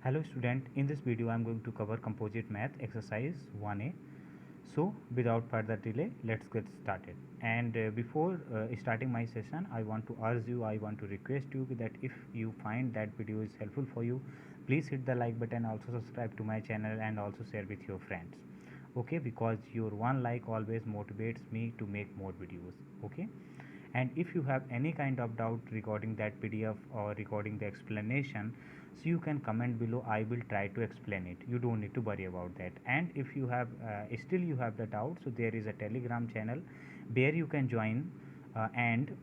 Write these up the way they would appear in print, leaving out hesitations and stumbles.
Hello student, in this video I am going to cover composite math exercise 1a. So without further delay, let's get started. And before starting my session, I want to urge you, I want to request you that if you find that video is helpful for you, please hit the like button, also subscribe to my channel and also share with your friends. Okay, because your one like always motivates me to make more videos. Okay, and if you have any kind of doubt regarding that PDF or regarding the explanation, so you can comment below. I will try to explain it. You don't need to worry about that. And if you have still you have the doubt, so there is a Telegram channel where you can join and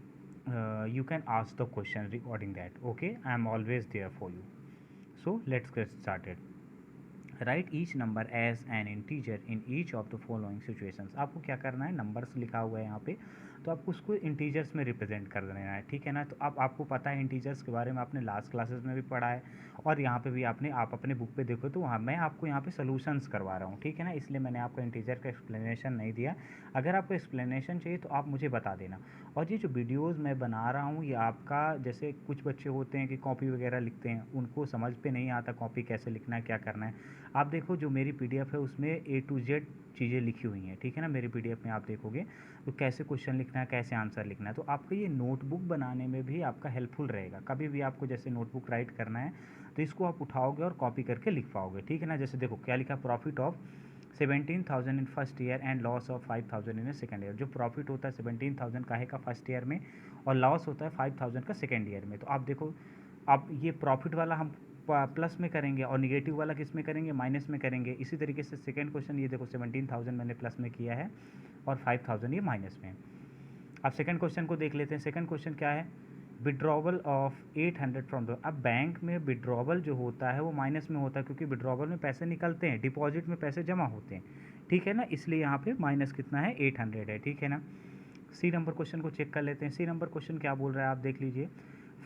you can ask the question regarding that. Okay, I am always there for you. So let's get started. Write each number as an integer in each of the following situations. आपको क्या करना है, numbers लिखा हुआ है यहाँ पे, तो आपको उसको इंटीजर्स में रिप्रेजेंट कर देना है, ठीक है ना। तो अब आपको पता है इंटीजर्स के बारे में, आपने लास्ट क्लासेस में भी पढ़ा है और यहाँ पे भी आप अपने बुक पे देखो तो वहाँ मैं आपको यहाँ पे सोल्यूशंस करवा रहा हूँ, ठीक है ना। इसलिए मैंने आपको इंटीजर का एक्सप्लेनेशन नहीं दिया। अगर आपको एक्सप्लेनेशन चाहिए तो आप मुझे बता देना। और ये जो वीडियोज़ मैं बना रहा हूँ ये आपका, जैसे कुछ बच्चे होते हैं कि कॉपी वगैरह लिखते हैं, उनको समझ पे नहीं आता कॉपी कैसे लिखना है, क्या करना है। आप देखो जो मेरी PDF है उसमें A to Z चीज़ें लिखी हुई हैं, ठीक है ना। मेरी PDF में आप देखोगे तो कैसे क्वेश्चन लिखना है, कैसे आंसर लिखना है, तो आपका ये नोटबुक बनाने में भी आपका हेल्पफुल रहेगा। कभी भी आपको जैसे नोटबुक राइट करना है तो इसको आप उठाओगे और कॉपी करके लिख पाओगे, ठीक है ना। जैसे देखो क्या लिखा, profit of 17,000 in first year and loss of 5,000 in second year. जो प्रॉफिट होता है 17,000 का है का फर्स्ट ईयर में और लॉस होता है 5,000 का सेकेंड ईयर में। तो आप देखो, अब ये प्रॉफिट वाला हम प्लस में करेंगे और निगेटिव वाला किस में करेंगे, माइनस में करेंगे। इसी तरीके से सेकंड क्वेश्चन, ये देखो 17,000 मैंने प्लस में किया है और 5,000 ये माइनस में। अब सेकंड क्वेश्चन को देख लेते हैं। सेकंड क्वेश्चन क्या है, विड्रॉवल ऑफ 800 फ्रॉम द। अब बैंक में विड्रॉवल जो होता है वो माइनस में होता है, क्योंकि विड्रॉवल में पैसे निकलते हैं, डिपॉजिट में पैसे जमा होते हैं, ठीक है ना। इसलिए यहाँ पे माइनस कितना है, 800 है, ठीक है ना। सी नंबर क्वेश्चन को चेक कर लेते हैं। सी नंबर क्वेश्चन क्या बोल रहा है, आप देख लीजिए।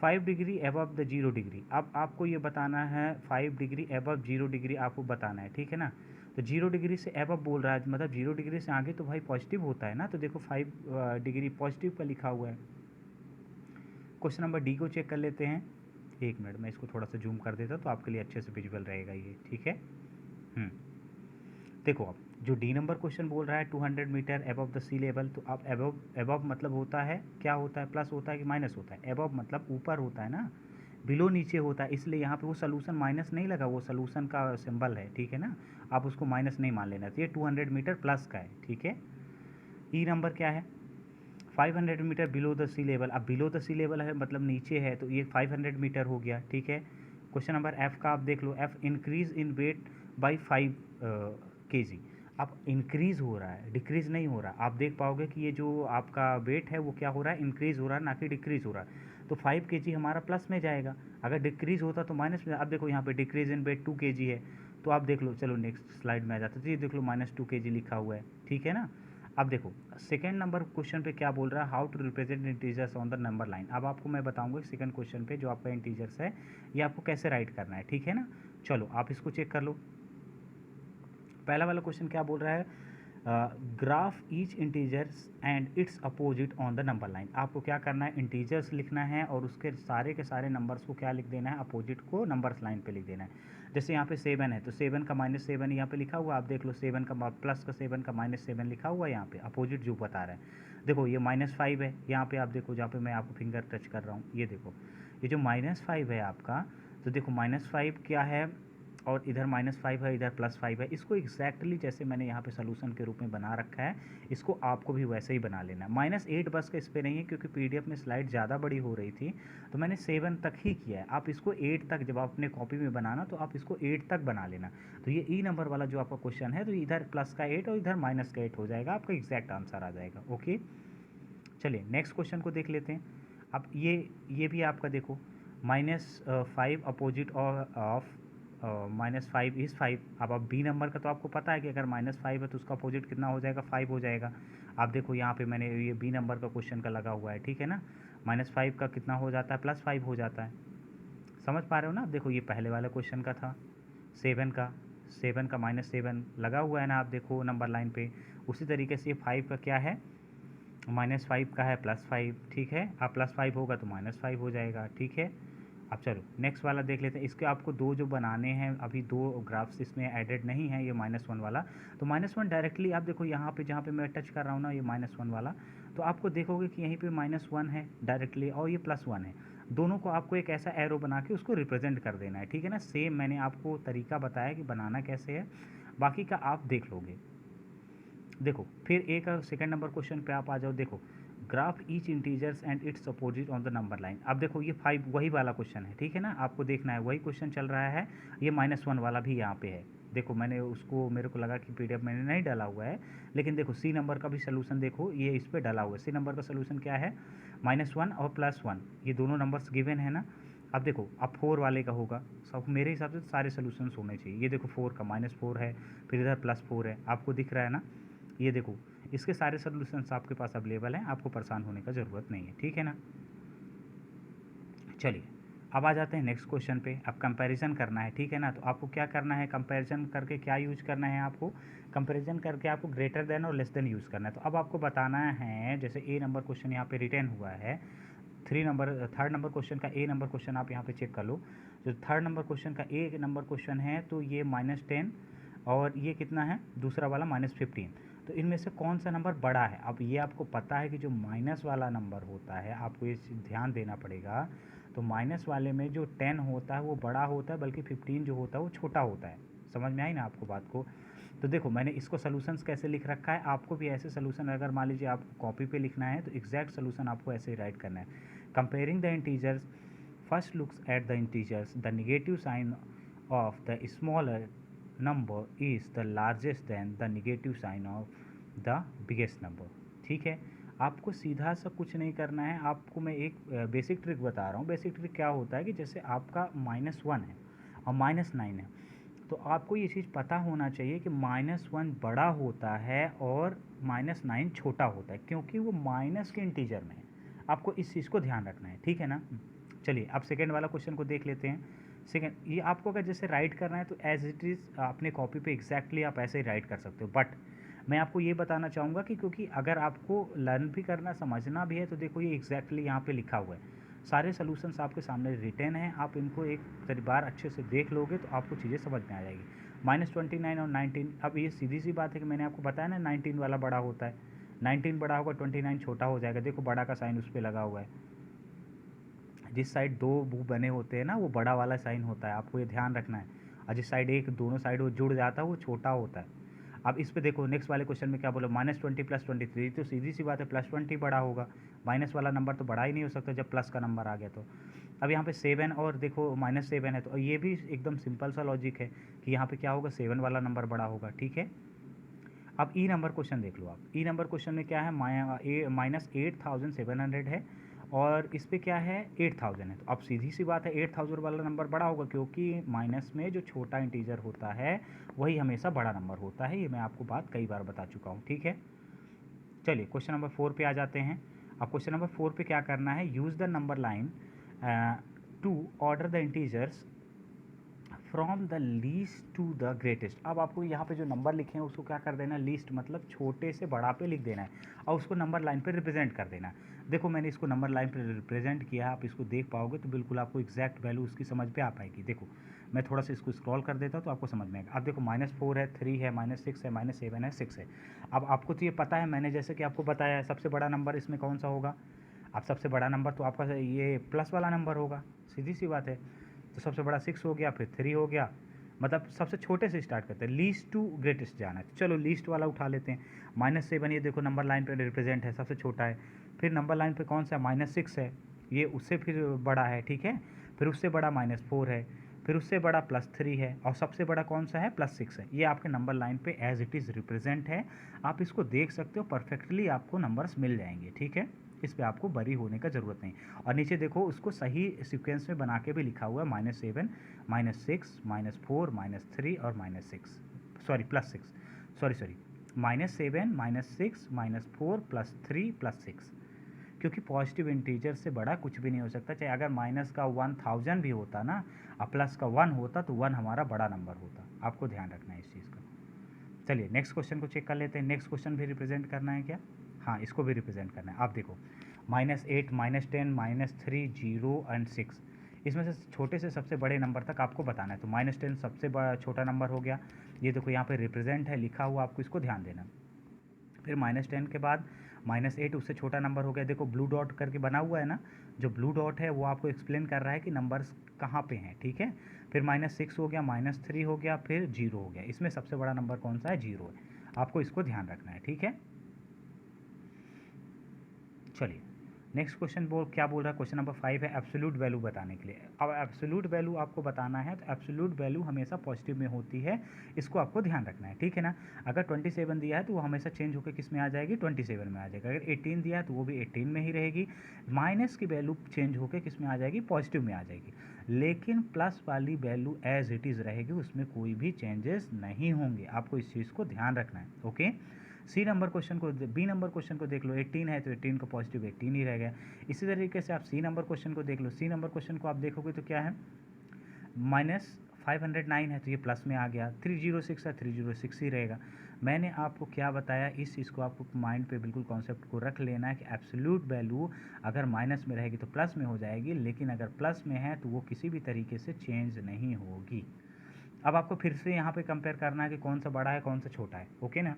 5 डिग्री एबव द 0 डिग्री। अब आपको ये बताना है 5 डिग्री एबव 0 डिग्री आपको बताना है, ठीक है ना। तो 0 डिग्री से एबव बोल रहा है, मतलब 0 डिग्री से आगे तो भाई पॉजिटिव होता है ना। तो देखो 5 डिग्री पॉजिटिव का लिखा हुआ है। क्वेश्चन नंबर डी को चेक कर लेते हैं। एक मिनट, मैं इसको थोड़ा सा जूम कर देता तो आपके लिए अच्छे से विजुअल रहेगा ये, ठीक है। देखो अब जो डी नंबर क्वेश्चन बोल रहा है 200 metre above the sea level. तो अब एबव, एबव मतलब होता है, क्या होता है, प्लस होता है कि माइनस होता है। एबव मतलब ऊपर होता है ना, बिलो नीचे होता है। इसलिए यहाँ पे वो सोल्यूशन माइनस नहीं लगा, वो सोल्यूशन का सिंबल है, ठीक है ना। आप उसको माइनस नहीं मान लेना। तो ये 200 मीटर प्लस का है, ठीक है। ई नंबर क्या है, 500 metre below the sea level. अब बिलो द सी लेवल है मतलब नीचे है, तो ये 500 मीटर हो गया, ठीक है। क्वेश्चन नंबर एफ का आप देख लो, F increase in weight by 5 kg। अब इंक्रीज़ हो रहा है, डिक्रीज़ नहीं हो रहा। आप देख पाओगे कि ये जो आपका वेट है वो क्या हो रहा है, इंक्रीज़ हो रहा है, ना कि डिक्रीज़ हो रहा है। तो 5 kg हमारा प्लस में जाएगा, अगर डिक्रीज़ होता तो माइनस में। अब देखो यहाँ पे डिक्रीज़ इन वेट 2 kg है, तो आप देख लो, चलो नेक्स्ट स्लाइड में आ जाते, तो ये देख लो -2 kg लिखा हुआ है, ठीक है ना। अब देखो सेकंड नंबर क्वेश्चन पे क्या बोल रहा है, how to represent integers on the number line. अब आपको मैं बताऊंगा सेकंड क्वेश्चन पे जो आपका इंटीजर्स है ये आपको कैसे राइट करना है, ठीक है ना। चलो आप इसको चेक कर लो। पहला वाला क्वेश्चन क्या बोल रहा है, graph each integers and it's opposite on the number line. आपको क्या करना है, इंटीजर्स लिखना है और उसके सारे के सारे नंबर्स को क्या लिख देना है, अपोजिट को नंबर्स लाइन पे लिख देना है। जैसे यहाँ पे 7 है तो 7 का -7 यहाँ पे लिखा हुआ, आप देख लो 7 का प्लस का 7 का -7 लिखा हुआ है यहाँ पे, अपोजिट जो बता रहा है। देखो ये -5 है यहाँ पे, आप देखो जहाँ पे मैं आपको फिंगर टच कर रहा हूँ, ये देखो ये जो -5 है आपका, तो देखो -5 क्या है और इधर -5 है, इधर +5 है। इसको एग्जैक्टली जैसे मैंने यहाँ पे सोल्यूशन के रूप में बना रखा है, इसको आपको भी वैसे ही बना लेना है। -8 बस का इस पर नहीं है, क्योंकि PDF में स्लाइड ज़्यादा बड़ी हो रही थी तो मैंने 7 तक ही किया है। आप इसको 8 तक, जब आप अपने कॉपी में बनाना तो आप इसको 8 तक बना लेना। तो ये ई नंबर वाला जो आपका क्वेश्चन है, तो इधर प्लस का 8 और इधर माइनस का 8 हो जाएगा, आपका एग्जैक्ट आंसर आ जाएगा। ओके, चलिए नेक्स्ट क्वेश्चन को देख लेते हैं। अब ये भी आपका देखो, -5 अपोजिट ऑफ -5 इज़ 5। अब बी नंबर का तो आपको पता है कि अगर -5 है तो उसका अपोजिट कितना हो जाएगा, 5 हो जाएगा। आप देखो यहाँ पे मैंने ये बी नंबर का क्वेश्चन का लगा हुआ है, ठीक है ना। -5 का कितना हो जाता है, +5 हो जाता है। समझ पा रहे हो ना। आप देखो ये पहले वाले क्वेश्चन का था 7 का -7 लगा हुआ है ना, आप देखो नंबर लाइन पे। उसी तरीके से ये 5 का क्या है, -5 का है +5, ठीक है। अब +5 होगा तो -5 हो जाएगा, ठीक है। अब चलो नेक्स्ट वाला देख लेते हैं। इसके आपको दो जो बनाने हैं, अभी दो ग्राफ्स इसमें एडेड नहीं है, ये -1 वाला। तो -1 डायरेक्टली आप देखो यहाँ पे जहाँ पे मैं टच कर रहा हूँ ना, ये -1 वाला, तो आपको देखोगे कि यहीं पे -1 है डायरेक्टली और ये +1 है। दोनों को आपको एक ऐसा एरो बना के उसको रिप्रेजेंट कर देना है, ठीक है ना। सेम मैंने आपको तरीका बताया कि बनाना कैसे है, बाकी का आप देख लोगे। देखो फिर एक सेकंड नंबर क्वेश्चन पे आप आ जाओ। देखो graph each integers and it's opposite on the number line. अब देखो ये 5 वही वाला क्वेश्चन है, ठीक है ना, आपको देखना है वही क्वेश्चन चल रहा है। ये -1 वाला भी यहाँ पे है। देखो मैंने उसको, मेरे को लगा कि PDF मैंने नहीं डाला हुआ है, लेकिन देखो सी नंबर का भी सोल्यूशन देखो, ये इस पर डाला हुआ है। सी नंबर का सोल्यूशन क्या है, -1 और +1, ये दोनों नंबर्स गिवन है ना। अब देखो अब 4 वाले का होगा, सब मेरे हिसाब से सारे सोल्यूशंस होने चाहिए। ये देखो 4 का -4 है, फिर इधर +4 है, आपको दिख रहा है ना। ये देखो इसके सारे सोल्यूशंस आपके पास अवेलेबल हैं, आपको परेशान होने का ज़रूरत नहीं है, ठीक है ना। चलिए अब आ जाते हैं नेक्स्ट क्वेश्चन पे। अब कंपैरिजन करना है, ठीक है ना। तो आपको क्या करना है, कंपैरिजन करके क्या यूज करना है, आपको कंपैरिजन करके आपको ग्रेटर देन और लेस देन यूज़ करना है। तो अब आपको बताना है, जैसे ए नंबर क्वेश्चन यहाँ पे रिटर्न हुआ है, थर्ड नंबर क्वेश्चन का ए नंबर क्वेश्चन आप यहाँ पे चेक कर लो। जो थर्ड नंबर क्वेश्चन का ए नंबर क्वेश्चन है, तो ये -10 और ये कितना है दूसरा वाला -15। तो इनमें से कौन सा नंबर बड़ा है। अब ये आपको पता है कि जो माइनस वाला नंबर होता है, आपको ये ध्यान देना पड़ेगा। तो माइनस वाले में जो 10 होता है वो बड़ा होता है, बल्कि 15 जो होता है वो छोटा होता है। समझ में आई ना आपको बात को। तो देखो मैंने इसको सोल्यूशंस कैसे लिख रखा है, आपको भी ऐसे सोल्यूशन अगर मान लीजिए आपको कॉपी पे लिखना है तो एग्जैक्ट सोल्यूशन आपको ऐसे ही राइट करना है। Comparing the integers, first looks at the integers, the negative sign of the smaller number is the largest than the negative sign of the biggest number. ठीक है, आपको सीधा सा कुछ नहीं करना है। आपको मैं एक बेसिक ट्रिक बता रहा हूँ। बेसिक ट्रिक क्या होता है कि जैसे आपका -1 है और -9 है, तो आपको ये चीज़ पता होना चाहिए कि -1 बड़ा होता है और -9 छोटा होता है, क्योंकि वो माइनस के इंटीजर में है। आपको इस चीज़ को ध्यान रखना है, ठीक है ना। चलिए अब सेकेंड वाला क्वेश्चन को देख लेते हैं। सेकेंड, ये आपको अगर जैसे राइट करना है तो एज इट इज़ अपने कॉपी पे एग्जैक्टली आप ऐसे ही राइट कर सकते हो। बट मैं आपको ये बताना चाहूँगा कि क्योंकि अगर आपको लर्न भी करना, समझना भी है, तो देखो ये एग्जैक्टली यहाँ पे लिखा हुआ है, सारे सोल्यूशंस आपके सामने रिटन हैं। आप इनको एक बार अच्छे से देख लोगे तो आपको चीज़ें समझ में आ जाएगी। -29 और 19, अब ये सीधी सी बात है कि मैंने आपको बताया ना 19 वाला बड़ा होता है, 19 बड़ा होगा 29 छोटा हो जाएगा। देखो बड़ा का साइन उस पर लगा हुआ है, जिस साइड दो मुँह बने होते हैं ना वो बड़ा वाला साइन होता है, आपको ये ध्यान रखना है। और जिस साइड एक दोनों साइड वो जुड़ जाता है वो छोटा होता है। अब इस पे देखो नेक्स्ट वाले क्वेश्चन में क्या बोला, -20 + 23, तो सीधी सी बात है +20 बड़ा होगा। माइनस वाला नंबर तो बड़ा ही नहीं हो सकता जब प्लस का नंबर आ गया तो। अब यहाँ पे 7 और देखो -7 है, तो ये भी एकदम सिंपल सा लॉजिक है कि यहाँ पे क्या होगा, 7 वाला नंबर बड़ा होगा, ठीक है। अब ई नंबर क्वेश्चन देख लो आप। ई नंबर क्वेश्चन में क्या है, -8700 है और इस पे क्या है 8000 है। तो अब सीधी सी बात है 8000 वाला नंबर बड़ा होगा, क्योंकि माइनस में जो छोटा इंटीजर होता है वही हमेशा बड़ा नंबर होता है। ये मैं आपको बात कई बार बता चुका हूँ, ठीक है। चलिए क्वेश्चन नंबर 4 पे आ जाते हैं। अब क्वेश्चन नंबर 4 पे क्या करना है, use the number line to order the integers from the least to the greatest. अब आपको यहाँ पे जो नंबर लिखे हैं उसको क्या कर देना है, लीस्ट मतलब छोटे से बड़ा पे लिख देना है और उसको नंबर लाइन पे रिप्रेजेंट कर देना है। देखो मैंने इसको नंबर लाइन पे रिप्रेजेंट किया है, आप इसको देख पाओगे तो बिल्कुल आपको एग्जैक्ट वैल्यू उसकी समझ पे आ पाएगी। देखो मैं थोड़ा सा इसको स्क्रॉल कर देता हूँ तो आपको समझ में आएगा। अब देखो -4 है, 3 है, -6 है, -7 है, 6 है। अब आपको तो ये पता है, मैंने जैसे कि आपको बताया है सबसे बड़ा नंबर इसमें कौन सा होगा। अब सबसे बड़ा नंबर तो आपका ये प्लस वाला नंबर होगा, सीधी सी बात है। तो सबसे बड़ा 6 हो गया, फिर 3 हो गया, मतलब सबसे छोटे से स्टार्ट करते हैं, लीस्ट टू ग्रेटेस्ट जाना है। तो चलो लीस्ट वाला उठा लेते हैं। -7 ये देखो नंबर लाइन पे रिप्रेजेंट है, सबसे छोटा है। फिर नंबर लाइन पे कौन सा है, -6 है, ये उससे फिर बड़ा है, ठीक है। फिर उससे बड़ा -4 है, फिर उससे बड़ा +3 है और सबसे बड़ा कौन सा है, +6 है। ये आपके नंबर लाइन पे एज इट इज़ रिप्रेजेंट है, आप इसको देख सकते हो, परफेक्टली आपको नंबर्स मिल जाएंगे, ठीक है। इस पे आपको बरी होने का ज़रूरत नहीं। और नीचे देखो उसको सही सीक्वेंस में बना के भी लिखा हुआ है, -7, -6, -4, -3 और -6, सॉरी +6, सॉरी -7, -6, -4 +3 +6, क्योंकि पॉजिटिव इंटीजर से बड़ा कुछ भी नहीं हो सकता। चाहे अगर माइनस का 1000 भी होता ना और प्लस का 1 होता तो 1 हमारा बड़ा नंबर होता। आपको ध्यान रखना है इस चीज़ का। चलिए नेक्स्ट क्वेश्चन को चेक कर लेते हैं। नेक्स्ट क्वेश्चन भी रिप्रेजेंट करना है क्या, हाँ इसको भी रिप्रेजेंट करना है। आप देखो -8, -10, -3, 0 एंड 6, इसमें से छोटे से सबसे बड़े नंबर तक आपको बताना है। तो -10 सबसे बड़ा छोटा नंबर हो गया, ये देखो यहाँ पे रिप्रेजेंट है लिखा हुआ, आपको इसको ध्यान देना। फिर -10 के बाद -8 उससे छोटा नंबर हो गया, देखो ब्लू डॉट करके बना हुआ है ना, जो ब्लू डॉट है वो आपको एक्सप्लेन कर रहा है कि नंबर्स कहाँ पे हैं, ठीक है। फिर -6 हो गया, -3 हो गया, फिर 0 हो गया। इसमें सबसे बड़ा नंबर कौन सा है? 0 है, आपको इसको ध्यान रखना है, ठीक है। चलिए नेक्स्ट क्वेश्चन क्या बोल रहा है, क्वेश्चन नंबर 5 है एब्सोल्यूट वैल्यू बताने के लिए। अब एब्सोल्यूट वैल्यू आपको बताना है, तो एब्सोल्यूट वैल्यू हमेशा पॉजिटिव में होती है, इसको आपको ध्यान रखना है, ठीक है ना। अगर 27 दिया है तो वो हमेशा चेंज होकर किस में आ जाएगी? 27 में आ जाएगा। अगर 18 दिया है तो वो भी 18 में ही रहेगी। माइनस की वैल्यू चेंज होकर किस में आ जाएगी? पॉजिटिव में आ जाएगी। लेकिन प्लस वाली वैल्यू एज इट इज़ रहेगी, उसमें कोई भी चेंजेस नहीं होंगे, आपको इस चीज़ को ध्यान रखना है, ओके। बी नंबर क्वेश्चन को देख लो, 18 है तो 18 का पॉजिटिव 18 ही रह गया। इसी तरीके से आप सी नंबर क्वेश्चन को देख लो, सी नंबर क्वेश्चन को आप देखोगे तो क्या है? -509 है तो ये प्लस में आ गया। 306 है, 306 ही रहेगा। मैंने आपको क्या बताया, इस चीज़ को आपको माइंड पे बिल्कुल कॉन्सेप्ट को रख लेना है कि एब्सोल्यूट वैल्यू अगर माइनस में रहेगी तो प्लस में हो जाएगी, लेकिन अगर प्लस में है तो वो किसी भी तरीके से चेंज नहीं होगी। अब आपको फिर से यहाँ पे कंपेयर करना है कि कौन सा बड़ा है कौन सा छोटा है, ओके ना।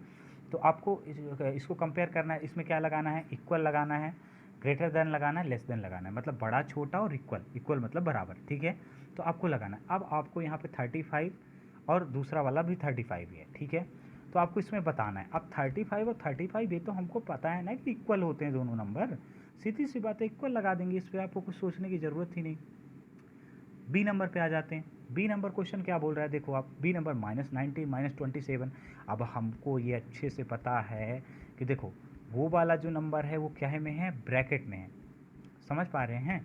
तो आपको इसको कंपेयर करना है, इसमें क्या लगाना है? इक्वल लगाना है, ग्रेटर देन लगाना है, लेस देन लगाना है, मतलब बड़ा छोटा और इक्वल, इक्वल मतलब बराबर, ठीक है। तो आपको लगाना है। अब आपको यहाँ पे 35 और दूसरा वाला भी 35 ही है, ठीक है। तो आपको इसमें बताना है। अब 35 और 35 ये तो हमको पता है ना कि इक्वल होते हैं दोनों नंबर, सीधी सी बात है, इक्वल लगा देंगे, इस पर आपको कुछ सोचने की ज़रूरत ही नहीं। बी नंबर पे आ जाते हैं। बी नंबर क्वेश्चन क्या बोल रहा है, देखो आप, बी नंबर -90 -27। अब हमको ये अच्छे से पता है कि देखो वो वाला जो नंबर है वो क्या है में है? ब्रैकेट में है, समझ पा रहे हैं।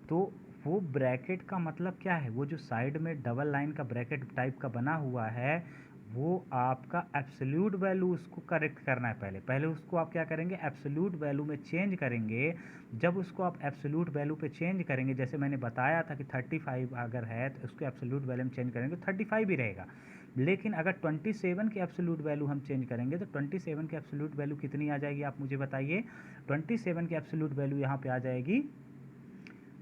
तो वो ब्रैकेट का मतलब क्या है? वो जो साइड में डबल लाइन का ब्रैकेट टाइप का बना हुआ है, वो आपका एब्सोल्यूट वैल्यू उसको करेक्ट करना है। पहले उसको आप क्या करेंगे? एब्सोल्यूट वैल्यू में चेंज करेंगे। जब उसको आप एब्सोल्यूट वैल्यू पे चेंज करेंगे, जैसे मैंने बताया था कि 35 अगर है तो उसको एब्सोल्यूट वैल्यू में चेंज करेंगे तो 35 ही रहेगा। लेकिन अगर 27 की एब्सोल्यूट वैल्यू हम चेंज करेंगे तो 27 की एब्सोल्यूट वैल्यू कितनी आ जाएगी, आप मुझे बताइए। 27 की एब्सोल्यूट वैल्यू यहाँ पे आ जाएगी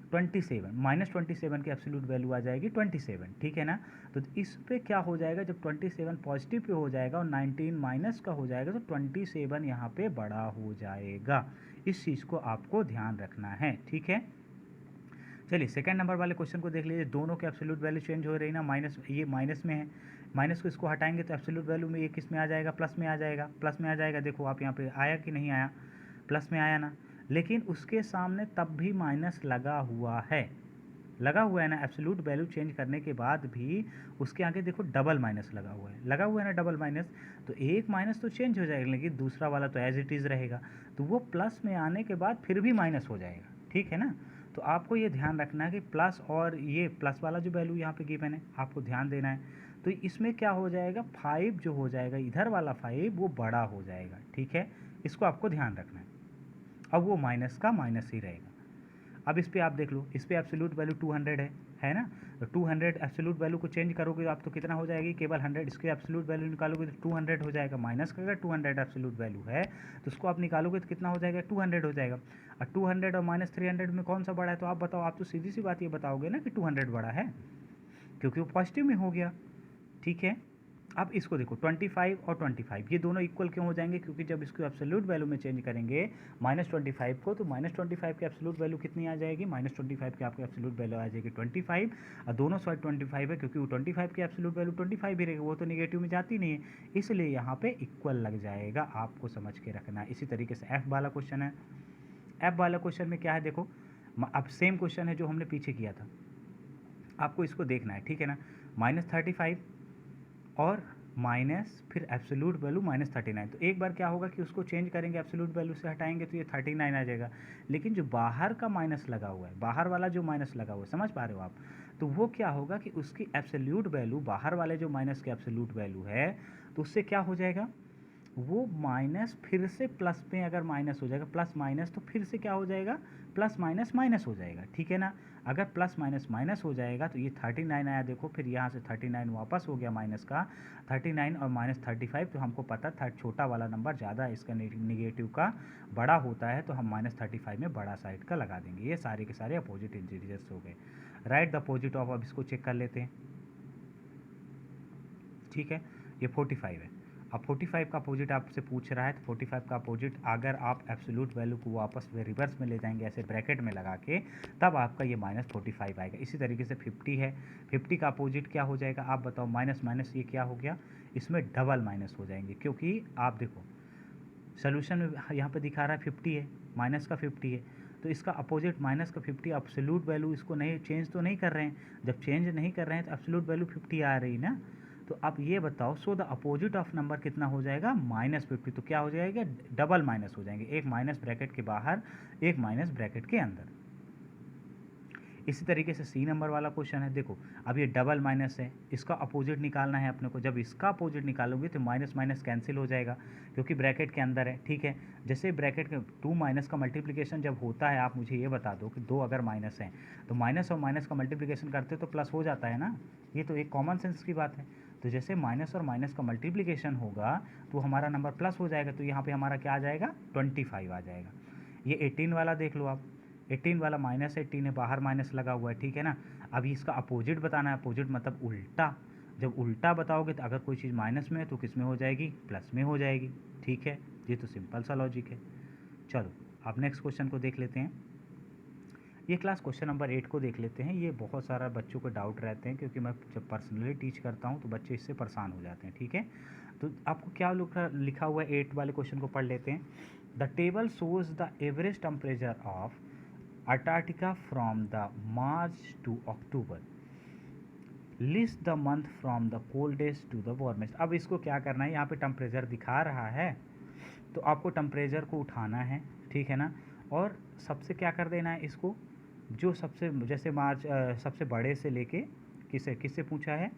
27, -27 की एब्सोल्यूट वैल्यू आ जाएगी 27, ठीक है ना। तो इस पे क्या हो जाएगा, जब 27 पॉजिटिव पे हो जाएगा और 19 माइनस का हो जाएगा तो 27 यहाँ पे बड़ा हो जाएगा। इस चीज़ को आपको ध्यान रखना है, ठीक है। चलिए सेकंड नंबर वाले क्वेश्चन को देख लीजिए। दोनों के एब्सोल्यूट वैल्यू चेंज हो रही ना, माइनस, ये माइनस में है, माइनस को इसको हटाएंगे तो एब्सोल्यूट वैल्यू में ये किस में आ जाएगा? प्लस में आ जाएगा, प्लस में आ जाएगा। देखो आप यहाँ पे आया कि नहीं आया? प्लस में आया ना। लेकिन उसके सामने तब भी माइनस लगा हुआ है, लगा हुआ है ना। एब्सोल्यूट वैल्यू चेंज करने के बाद भी उसके आगे देखो डबल माइनस लगा हुआ है, लगा हुआ है ना डबल माइनस। तो एक माइनस तो चेंज हो जाएगा, लेकिन दूसरा वाला तो एज इट इज़ रहेगा। तो वो प्लस में आने के बाद फिर भी माइनस हो जाएगा, ठीक है ना। तो आपको ये ध्यान रखना है कि प्लस और ये प्लस वाला जो वैल्यू यहाँ पे गिवन है आपको ध्यान देना है। तो इसमें क्या हो जाएगा? 5 जो हो जाएगा, इधर वाला 5 वो बड़ा हो जाएगा, ठीक है। इसको आपको ध्यान रखना है। अब वो माइनस का माइनस ही रहेगा। अब इस पर आप देख लो, इस पर एब्सोल्यूट वैल्यू 200 है ना। तो 200 एब्सोल्यूट वैल्यू को चेंज करोगे आप तो कितना हो जाएगी? केवल 100। इसके एब्सोल्यूट वैल्यू निकालोगे तो 200 हो जाएगा। माइनस का अगर 200 एब्सोल्यूट वैल्यू है तो उसको आप निकालोगे तो कितना हो जाएगा? 200 हो जाएगा। और 200 और -300 में कौन सा बड़ा है? तो आप बताओ, आप तो सीधी सी बात ये बताओगे ना कि 200 बड़ा है, क्योंकि वो पॉजिटिव में हो गया, ठीक है। अब इसको देखो 25 और 25 ये दोनों इक्वल क्यों हो जाएंगे? क्योंकि जब इसको एब्सोल्यूट वैल्यू में चेंज करेंगे -25 को, तो -25 की एब्सोल्यूट वैल्यू कितनी आ जाएगी? -25 की आपकी एब्सोल्यूट वैल्यू आ जाएगी 25, और दोनों साइड 25 है, क्योंकि वो 25 की एब्सोल्यूट वैल्यू 25 ही रहेगी, वो तो निगेटिव में जाती नहीं है, इसलिए यहाँ पे इक्वल लग जाएगा। आपको समझ के रखना है। इसी तरीके से एफ वाला क्वेश्चन है। एफ वाला क्वेश्चन में क्या है देखो, अब सेम क्वेश्चन है जो हमने पीछे किया था, आपको इसको देखना है, ठीक है ना। -35 और माइनस फिर एब्सोल्यूट वैल्यू -39। तो एक बार क्या होगा कि उसको चेंज करेंगे, एब्सोल्यूट वैल्यू से हटाएंगे तो ये 39 आ जाएगा। लेकिन जो बाहर का माइनस लगा हुआ है, बाहर वाला जो माइनस लगा हुआ है, समझ पा रहे हो आप, तो वो क्या होगा कि उसकी एब्सोल्यूट वैल्यू, बाहर वाले जो माइनस की एब्सोल्यूट वैल्यू है, तो उससे क्या हो जाएगा? वो माइनस फिर से प्लस में अगर माइनस हो जाएगा, प्लस माइनस, तो फिर से क्या हो जाएगा? प्लस माइनस माइनस हो जाएगा, ठीक है ना। अगर प्लस माइनस माइनस हो जाएगा तो ये 39 आया, देखो फिर यहाँ से 39 वापस हो गया माइनस का, 39 और -35। तो हमको पता था छोटा वाला नंबर ज़्यादा इसका निगेटिव का बड़ा होता है, तो हम -35 में बड़ा साइड का लगा देंगे। ये सारे के सारे अपोजिट इंटीजर्स हो गए। राइट द अपोजिट ऑफ, अब इसको चेक कर लेते हैं। ठीक है, ये 45 है। अब 45 का अपोजिट आपसे पूछ रहा है, तो 45 का अपोजिट अगर आप एब्सोल्यूट वैल्यू को वापस में रिवर्स में ले जाएंगे ऐसे ब्रैकेट में लगा के, तब आपका ये -45 आएगा। इसी तरीके से 50 है, 50 का अपोजिट क्या हो जाएगा आप बताओ, माइनस माइनस ये क्या हो गया, इसमें डबल माइनस हो जाएंगे, क्योंकि आप देखो सोल्यूशन में यहाँ पे दिखा रहा है 50 है, माइनस का 50 है, तो इसका अपोजिट माइनस का 50, एब्सोल्यूट वैल्यू इसको नहीं चेंज तो नहीं कर रहे हैं, जब चेंज नहीं कर रहे हैं तो एब्सोल्यूट वैल्यू 50 आ रही ना। तो आप ये बताओ, so the opposite of number कितना हो जाएगा, -50, तो क्या हो जाएगा, डबल माइनस हो जाएंगे, एक माइनस ब्रैकेट के बाहर, एक माइनस ब्रैकेट के अंदर। इसी तरीके से सी नंबर वाला क्वेश्चन है, देखो अब ये डबल माइनस है, इसका अपोजिट निकालना है अपने को, जब इसका अपोजिट निकालोगे तो माइनस माइनस कैंसिल हो जाएगा, क्योंकि ब्रैकेट के अंदर है। ठीक है, जैसे ब्रैकेट के 2 माइनस का मल्टीप्लिकेशन जब होता है, आप मुझे ये बता दो कि 2 अगर माइनस है तो माइनस और माइनस का मल्टीप्लिकेशन करते तो प्लस हो जाता है ना, ये तो एक कॉमन सेंस की बात है। तो जैसे माइनस और माइनस का मल्टीप्लिकेशन होगा तो हमारा नंबर प्लस हो जाएगा, तो यहाँ पे हमारा क्या आ जाएगा, 25 आ जाएगा। ये 18 वाला देख लो आप, 18 वाला -18 है, बाहर माइनस लगा हुआ है, ठीक है ना। अभी इसका अपोजिट बताना है, अपोजिट मतलब उल्टा, जब उल्टा बताओगे तो अगर कोई चीज़ माइनस में है तो किस में हो जाएगी, प्लस में हो जाएगी। ठीक है, ये तो सिंपल सा लॉजिक है। चलो अब नेक्स्ट क्वेश्चन को देख लेते हैं। ये क्लास क्वेश्चन नंबर 8 को देख लेते हैं। ये बहुत सारा बच्चों को डाउट रहते हैं, क्योंकि मैं जब पर्सनली टीच करता हूँ तो बच्चे इससे परेशान हो जाते हैं। ठीक है, तो आपको क्या लिखा हुआ है, 8 वाले क्वेश्चन को पढ़ लेते हैं। The table shows the average temperature of Antarctica from the March to October, list the month from the coldest to the warmest. अब इसको क्या करना है, यहाँ पे टेम्परेचर दिखा रहा है तो आपको टेम्परेचर को उठाना है, ठीक है ना, और सबसे क्या कर देना है इसको, जो सबसे जैसे मार्च सबसे बड़े से लेके किससे किससे पूछा है,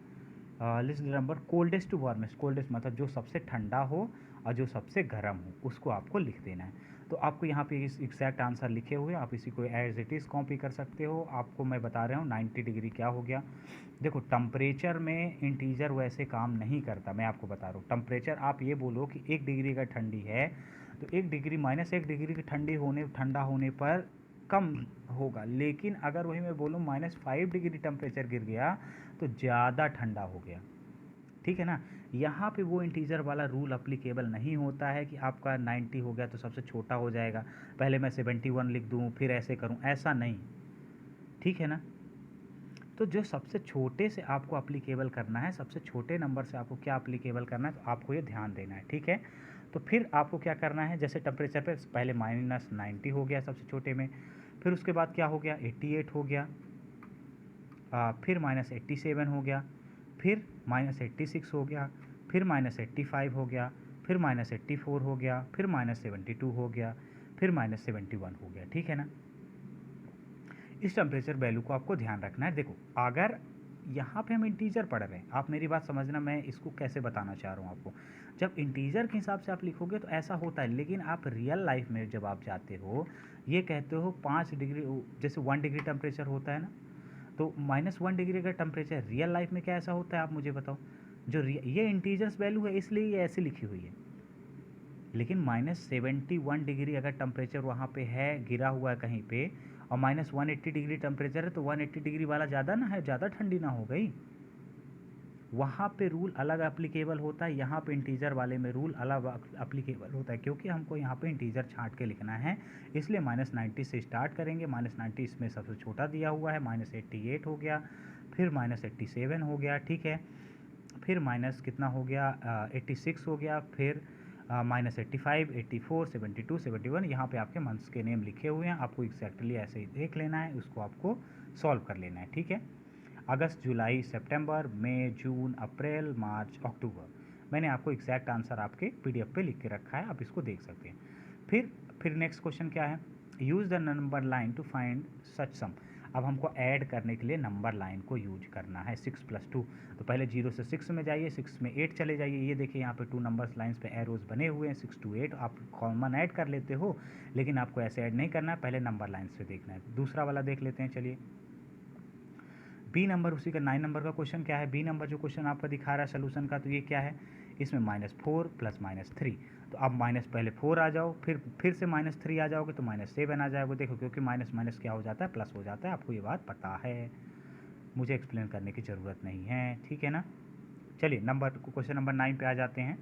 list number coldest to warmest, coldest मतलब जो सबसे ठंडा हो और जो सबसे गर्म हो उसको आपको लिख देना है। तो आपको यहाँ पे इस एग्जैक्ट आंसर लिखे हुए, आप इसी को एज इट इज़ कॉपी कर सकते हो। आपको मैं बता रहा हूँ 90 डिग्री क्या हो गया। देखो टेम्परेचर में इंटीजर वैसे काम नहीं करता, मैं आपको बता रहा हूँ। टेम्परेचर आप ये बोलो कि 1 डिग्री का ठंडी है तो 1 डिग्री -1 डिग्री की ठंडा होने पर कम होगा, लेकिन अगर वही मैं बोलूँ -5 डिग्री टेम्परेचर गिर गया तो ज़्यादा ठंडा हो गया। ठीक है ना, यहाँ पे वो इंटीजर वाला रूल अप्लीकेबल नहीं होता है कि आपका 90 हो गया तो सबसे छोटा हो जाएगा, पहले मैं 71 लिख दूँ फिर ऐसे करूँ, ऐसा नहीं। ठीक है ना, तो जो सबसे छोटे से आपको अप्लीकेबल करना है, सबसे छोटे नंबर से आपको क्या अप्लीकेबल करना है, तो आपको ये ध्यान देना है। ठीक है, तो फिर आपको क्या करना है, जैसे टेम्परेचर पे पहले -90 हो गया सबसे छोटे में, फिर उसके बाद क्या हो गया, 88 हो गया, फिर -87 हो गया, फिर -86 हो गया, फिर -85 हो गया, फिर -84 हो गया, फिर -72 हो गया, फिर -71 हो गया। ठीक है ना, इस टेम्परेचर वैल्यू को आपको ध्यान रखना है। देखो अगर यहाँ पे हम इंटीजर पढ़ रहे हैं, आप मेरी बात समझना, मैं इसको कैसे बताना चाह रहा हूँ आपको। जब इंटीजर के हिसाब से आप लिखोगे तो ऐसा होता है, लेकिन आप रियल लाइफ में जब आप जाते हो, ये कहते हो 5 डिग्री, जैसे 1 डिग्री टेम्परेचर होता है ना, तो -1 डिग्री का टेम्परेचर रियल लाइफ में क्या ऐसा होता है, आप मुझे बताओ। जो ये इंटीजर्स वैल्यू है इसलिए ये ऐसे लिखी हुई है, लेकिन -71 डिग्री अगर टेम्परेचर वहाँ पे है, गिरा हुआ है कहीं पे, और -180 डिग्री टेम्परेचर है, तो 180 डिग्री वाला ज़्यादा ना है, ज़्यादा ठंडी ना हो गई, वहाँ पे रूल अलग एप्लीकेबल होता है, यहाँ पे इंटीजर वाले में रूल अलग एप्लीकेबल होता है, क्योंकि हमको यहाँ पे इंटीजर छांट के लिखना है, इसलिए -90 से स्टार्ट करेंगे। -90 इसमें सबसे छोटा दिया हुआ है, -88 हो गया, फिर -87 हो गया, ठीक है, फिर माइनस कितना हो गया, 86 हो गया, फिर -85, 84, 72, 71, यहाँ पे आपके मंथ्स के नेम लिखे हुए हैं, आपको एग्जैक्टली ऐसे ही देख लेना है, उसको आपको सॉल्व कर लेना है। ठीक है, अगस्त, जुलाई, सितंबर, मई, जून, अप्रैल, मार्च, अक्टूबर, मैंने आपको एग्जैक्ट आंसर आपके PDF पे लिख के रखा है, आप इसको देख सकते हैं। फिर नेक्स्ट क्वेश्चन क्या है, use the number line to find such sum. अब हमको ऐड करने के लिए नंबर लाइन को यूज करना है, 6 + 2, तो पहले 0 से 6 में जाइए, 6 में 8 चले जाइए, ये देखिए यहाँ पे 2 नंबर्स लाइंस पे एरोज बने हुए हैं, 6 to 8, आप कॉमन ऐड कर लेते हो, लेकिन आपको ऐसे ऐड नहीं करना है, पहले नंबर लाइन्स पे देखना है। दूसरा वाला देख लेते हैं, चलिए बी नंबर, उसी का 9 नंबर का क्वेश्चन क्या है, बी नंबर जो क्वेश्चन आपका दिखा रहा है सोल्यूशन का, तो ये क्या है, इसमें -4 + -3, तो अब पहले 4 आ जाओ, फिर से -3 आ जाओगे तो -7 आ जाओगे। देखो क्योंकि माइनस माइनस क्या हो जाता है, प्लस हो जाता है, आपको ये बात पता है। मुझे एक्सप्लेन करने की ज़रूरत नहीं है, ठीक है ना। चलिए क्वेश्चन नंबर 9 पे आ जाते हैं।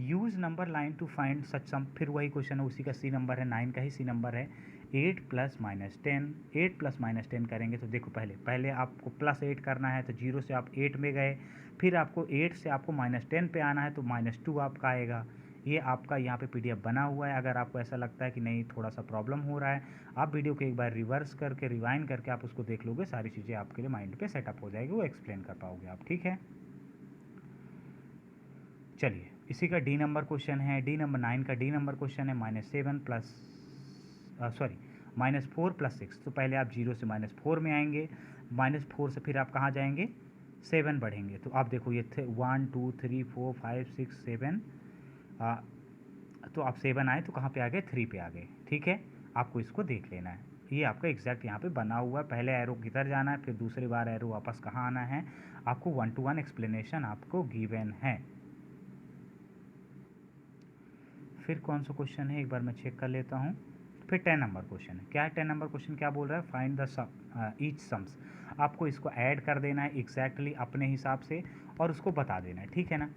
Use number line to find such sum, फिर वही क्वेश्चन है, उसी का सी नंबर है, 9 का ही सी नंबर है। 8 प्लस माइनस 10, 8 प्लस माइनस 10 करेंगे तो देखो पहले आपको प्लस 8 करना है, तो 0 से आप 8 में गए, फिर आपको 8 से आपको माइनस 10 पे आना है, तो -2 आपका आएगा। ये आपका यहाँ पे PDF बना हुआ है। अगर आपको ऐसा लगता है कि नहीं थोड़ा सा प्रॉब्लम हो रहा है, आप वीडियो को एक बार रिवर्स करके रिवाइंड करके आप उसको देख लोगे, सारी चीज़ें आपके लिए माइंड पे सेटअप हो जाएगी, वो एक्सप्लेन कर पाओगे आप, ठीक है। चलिए इसी का डी नंबर क्वेश्चन है, डी नंबर 9 का डी नंबर क्वेश्चन है। -4 प्लस 6, तो पहले आप 0 से -4 में आएंगे, -4 से फिर आप कहाँ जाएंगे, 7 बढ़ेंगे। तो आप देखो ये 1 2 3 4 5 6 7, तो आप 7 आए तो कहाँ पे आ गए, 3 पे आ गए, ठीक है। आपको इसको देख लेना है, ये आपका एग्जैक्ट यहाँ पे बना हुआ है। पहले एरो किधर जाना है, फिर दूसरी बार एरो वापस कहाँ आना है, आपको 1 to 1 एक्सप्लेनेशन आपको गिवन है। फिर कौन सा क्वेश्चन है, एक बार मैं चेक कर लेता हूँ। फिर 10 नंबर क्वेश्चन है, क्या है 10 नंबर क्वेश्चन, क्या बोल रहा है, find the sum each sums. आपको इसको ऐड कर देना है एग्जैक्टली अपने हिसाब से और उसको बता देना है, ठीक है ना।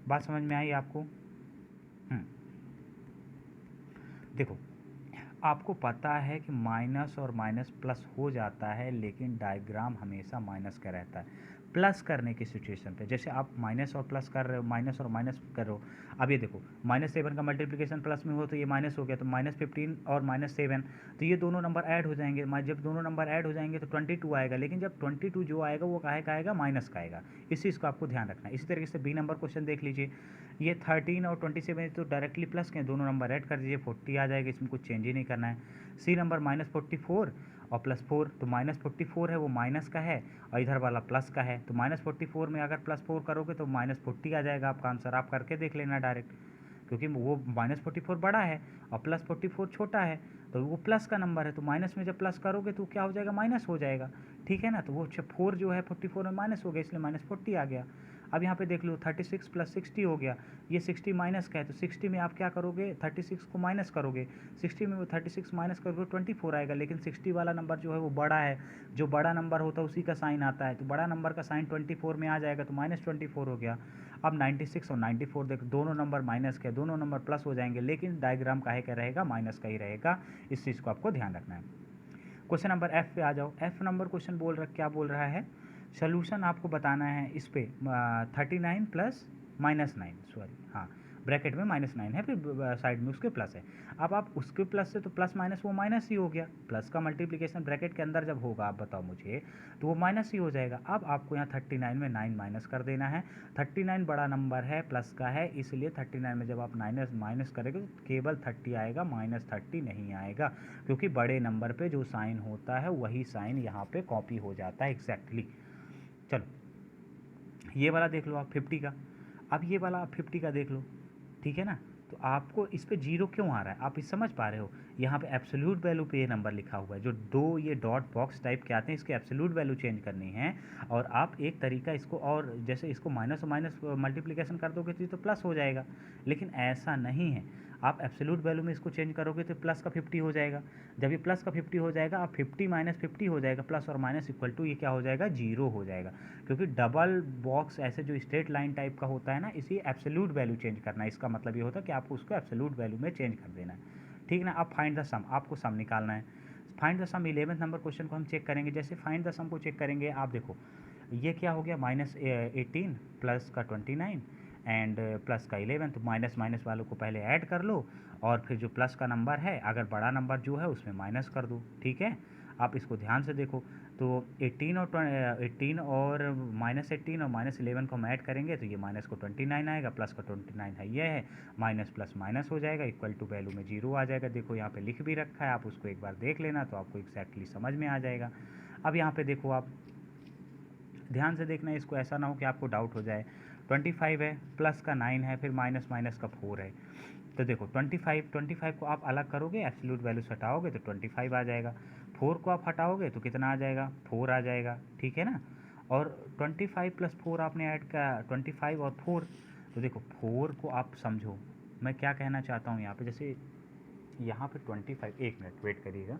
बात समझ में आई आपको। देखो आपको पता है कि माइनस और माइनस प्लस हो जाता है, लेकिन डायग्राम हमेशा माइनस का रहता है। प्लस करने की सिचुएशन पे, जैसे आप माइनस और प्लस कर रहे हो, माइनस और माइनस कर रहे हो। अब ये देखो -7 का मल्टीप्लिकेशन प्लस में हो तो ये माइनस हो गया, तो -15 और -7, तो ये दोनों नंबर ऐड हो जाएंगे। जब दोनों नंबर ऐड हो जाएंगे तो 22 आएगा, लेकिन जब 22 जो आएगा वो काहे का आएगा, माइनस का आएगा। इस चीज़ को आपको ध्यान रखना है। इसी तरीके से बी नंबर क्वेश्चन देख लीजिए, ये 13 और 27 तो डायरेक्टली प्लस के, दोनों नंबर ऐड कर दीजिए, 40 आ जाएगा, इसमें कुछ चेंज ही नहीं करना है। सी नंबर -44 और +4, तो -44 है वो माइनस का है और इधर वाला प्लस का है, तो -44 में अगर +4 करोगे तो -40 आ जाएगा आपका आंसर। आप करके देख लेना डायरेक्ट, क्योंकि वो -44 बड़ा है और +44 छोटा है, तो वो प्लस का नंबर है, तो माइनस में जब प्लस करोगे तो क्या हो जाएगा, माइनस हो जाएगा, ठीक है ना। तो वो 4 जो है 44 में माइनस हो गया, इसलिए -40 आ गया। अब यहाँ पे देख लो 36 + 60 हो गया, ये 60 माइनस का है, तो 60 में आप क्या करोगे, 36 को माइनस करोगे, 60 में वो 36 माइनस करोगे 24 आएगा, लेकिन 60 वाला नंबर जो है वो बड़ा है, जो बड़ा नंबर होता है उसी का साइन आता है, तो बड़ा नंबर का साइन 24 में आ जाएगा, तो -24 हो गया। अब 96 और 94 देखो, दोनों नंबर माइनस के, दोनों नंबर प्लस हो जाएंगे, लेकिन डायग्राम काहे का रहेगा, माइनस का ही रहेगा। इस चीज़ को आपको ध्यान रखना है। क्वेश्चन नंबर एफ पे आ जाओ। एफ नंबर क्वेश्चन क्या बोल रहा है, सोल्यूशन आपको बताना है इस पे 39 प्लस -9, सॉरी हाँ, ब्रैकेट में -9 है, फिर साइड में उसके प्लस है। अब आप उसके प्लस से तो प्लस माइनस वो माइनस ही हो गया, प्लस का मल्टीप्लिकेशन ब्रैकेट के अंदर जब होगा, आप बताओ मुझे, तो वो माइनस ही हो जाएगा। अब आपको यहाँ 39 में 9 माइनस कर देना है। 39 बड़ा नंबर है, प्लस का है, इसलिए 39 में जब आप माइनस करेंगे तो केवल 30 आएगा, -30 नहीं आएगा, क्योंकि बड़े नंबर पे जो साइन होता है वही साइन यहाँ पे कॉपी हो जाता है एग्जैक्टली। चलो ये वाला देख लो आप 50 का, अब ये वाला आप 50 का देख लो, ठीक है ना। तो आपको इस पे 0 क्यों आ रहा है, आप इस समझ पा रहे हो, यहाँ पे एब्सोल्यूट वैल्यू पे ये नंबर लिखा हुआ है, जो दो ये डॉट बॉक्स टाइप के आते हैं, इसके एब्सोल्यूट वैल्यू चेंज करनी है। और आप एक तरीका इसको, और जैसे इसको माइनस और माइनस मल्टीप्लिकेशन कर दोगे तो ये तो प्लस हो जाएगा, लेकिन ऐसा नहीं है। आप एब्सोल्यूट वैल्यू में इसको चेंज करोगे तो प्लस का 50 हो जाएगा। जब ये प्लस का 50 हो जाएगा, आप 50 - 50 हो जाएगा, प्लस और माइनस इक्वल टू ये क्या हो जाएगा, 0 हो जाएगा, क्योंकि डबल बॉक्स ऐसे जो स्ट्रेट लाइन टाइप का होता है ना, इसी एब्सोल्यूट वैल्यू चेंज करना है। इसका मतलब ये होता है कि आपको उसको एब्सोल्यूट वैल्यू में चेंज कर देना है, ठीक ना। अब फाइंड द सम, आपको सम निकालना है। Find the sum 11th number question को हम चेक करेंगे। जैसे फाइंड द सम को चेक करेंगे, आप देखो ये क्या हो गया, -18 प्लस का 29 एंड प्लस का 11, तो माइनस माइनस वालों को पहले ऐड कर लो और फिर जो प्लस का नंबर है, अगर बड़ा नंबर जो है उसमें माइनस कर दो, ठीक है। आप इसको ध्यान से देखो, तो 18 और -18 और -11 को हम ऐड करेंगे तो ये माइनस को 29 आएगा, प्लस का 29 है, ये है, माइनस प्लस माइनस हो जाएगा, इक्वल टू वैल्यू में 0 आ जाएगा। देखो यहाँ पे लिख भी रखा है, आप उसको एक बार देख लेना तो आपको एग्जैक्टली समझ में आ जाएगा। अब यहाँ पे देखो, आप ध्यान से देखना, इसको ऐसा ना हो कि आपको डाउट हो जाए। 25 है, प्लस का 9 है, फिर माइनस माइनस का 4 है, तो देखो 25 को आप अलग करोगे, एब्सोल्यूट वैल्यू से हटाओगे तो 25 आ जाएगा। 4 को आप हटाओगे तो कितना आ जाएगा, 4 आ जाएगा, ठीक है ना। और 25 + 4 आपने ऐड किया, 25 और 4, तो देखो 4 को आप समझो, मैं क्या कहना चाहता हूँ यहाँ पे, जैसे यहाँ पे 25, एक मिनट वेट करिएगा,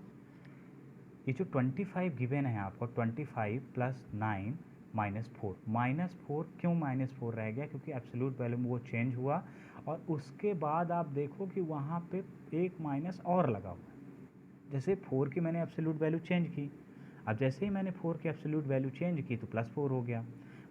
ये जो 25 गिवन है आपको, 25 प्लस 9 -4, -4 क्यों -4 रह गया? क्योंकि एब्सोल्यूट वैल्यू में वो चेंज हुआ और उसके बाद आप देखो कि वहाँ पे एक माइनस और लगा हुआ है। जैसे 4 की मैंने एब्सोल्यूट वैल्यू चेंज की, अब जैसे ही मैंने 4 की एब्सोल्यूट वैल्यू चेंज की तो +4 हो गया।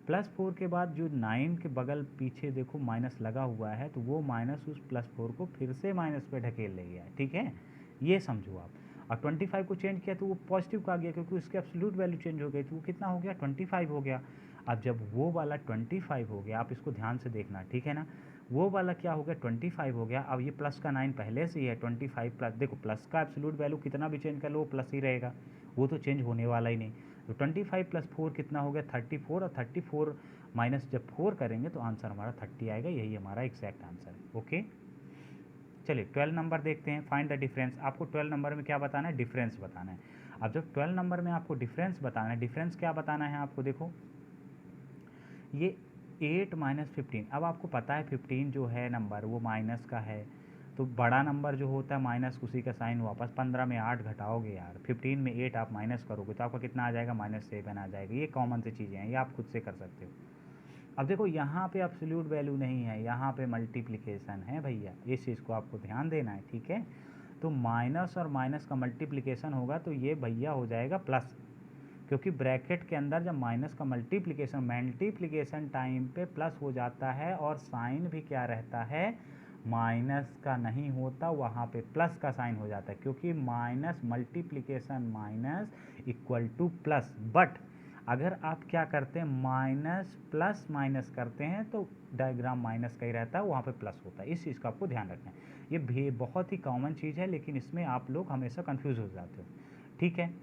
+4 के बाद जो 9 के बगल पीछे देखो माइनस लगा हुआ है, तो वो माइनस उस +4 को फिर से माइनस पे ढकेल ले गया है, ठीक है? ये समझो आप। और 25 को चेंज किया तो वो पॉजिटिव का आ गया, क्योंकि उसकी एब्सोल्यूट वैल्यू चेंज हो गई, तो वो कितना हो गया? 25 हो गया। अब जब वो वाला 25 हो गया, आप इसको ध्यान से देखना, ठीक है ना? वो वाला क्या हो गया? 25 हो गया। अब ये प्लस का 9 पहले से ही है, 25 प्लस, देखो प्लस का एब्सोल्यूट वैल्यू कितना भी चेंज कर लो वो प्लस ही रहेगा, वो तो चेंज होने वाला ही नहीं। तो 25 प्लस 4 कितना हो गया? 34, और 34 माइनस जब 4 करेंगे तो आंसर हमारा 30 आएगा। यही हमारा एग्जैक्ट आंसर है। ओके, चलिए 12 नंबर देखते हैं। Find the difference. आपको 12 नंबर में क्या बताना है? डिफरेंस बताना है। अब जब 12 नंबर में आपको डिफरेंस बताना है, डिफरेंस क्या बताना है आपको? देखो ये 8 - 15, अब आपको पता है 15 जो है नंबर वो माइनस का है, तो बड़ा नंबर जो होता है माइनस उसी का साइन वापस। 15 में 8 घटाओगे यार, 15 में 8 आप माइनस करोगे तो आपका कितना आ जाएगा? -7 आ जाएगा। ये कॉमन सी चीज़ें हैं, ये आप खुद से कर सकते हो। अब देखो यहाँ पे एब्सोल्यूट वैल्यू नहीं है, यहाँ पे मल्टीप्लिकेशन है भैया, इस चीज़ को आपको ध्यान देना है, ठीक है? तो माइनस और माइनस का मल्टीप्लिकेशन होगा तो ये भैया हो जाएगा प्लस, क्योंकि ब्रैकेट के अंदर जब माइनस का मल्टीप्लिकेशन टाइम पे प्लस हो जाता है और साइन भी क्या रहता है? माइनस का नहीं होता, वहाँ पे प्लस का साइन हो जाता है, क्योंकि minus multiplication minus equal two plus. But अगर आप क्या करते हैं? माइनस प्लस माइनस करते हैं तो डायग्राम माइनस का ही रहता है, वहाँ पे प्लस होता है। इस चीज़ का आपको ध्यान रखना है। ये भी बहुत ही कॉमन चीज़ है, लेकिन इसमें आप लोग हमेशा कंफ्यूज हो जाते हो, ठीक है?